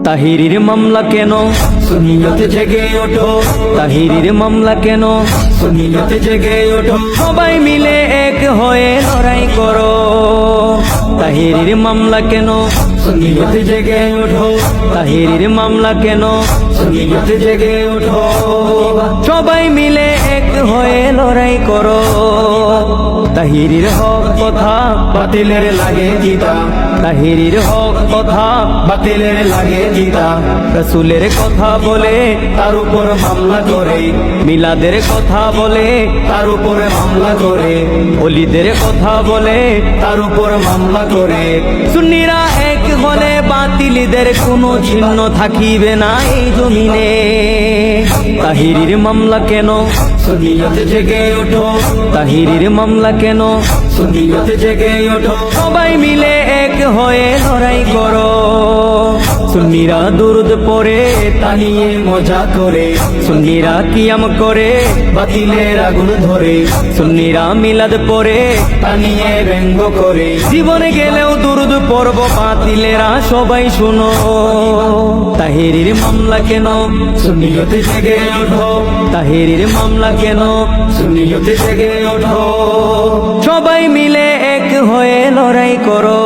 তাহিরির মামলা কেন, সুন্নিয়ত জেগে ওঠো, তাহিরির মামলা কেন, সুন্নিয়ত জেগে ওঠো, সবাই মিলে এক হয়ে লড়াই করো। তাহিরির মামলা কেন, সুন্নিয়ত জেগে ওঠো, তাহিরির মামলা কেন, সুন্নিয়ত জেগে ওঠো, সবাই মিলে এক হয়ে লড়াই করো। তাহিরির হক কথা, বাতিলের লাগে জিতা, তাহিরির হক কথা, বাতিলের লাগে জিতা, রাসূলের কথা বলে, তার উপর মামলা করে, মিলাদের কথা বলে, তার উপর মামলা করে, ওলিদের কথা বলে, তার উপর মামলা করে, সুন্নিরা এক হলে বাতিলদের কোনো চিহ্ন থাকিবে না এই জমিনে। তাহিরির মামলা কেন, সুন্নিয়ত জেগে ওঠো, তাহিরির মামলা কেন, সুন্নিয়ত জেগে ওঠো, সবাই মিলে এক হয়ে লড়াই করো। সুন্নিরা দুরুদ পড়ে, তা নিয়ে মজা করে, সুন্নিরা কিয়াম করে, বাতিলের আগুন ধরে, সুন্নিরা মিলাদ পড়ে, তা নিয়ে ব্যঙ্গ করে, জীবনে গেলেও দুরুদ পড়ব, বাতিলেরা সবাই শুনো। তাহিরির মামলা কেন, সুন্নিয়ত জেগে ওঠো, তাহিরির মামলা কেন, সুন্নিয়ত জেগে ওঠো, সবাই মিলে এক হয়ে লড়াই করো।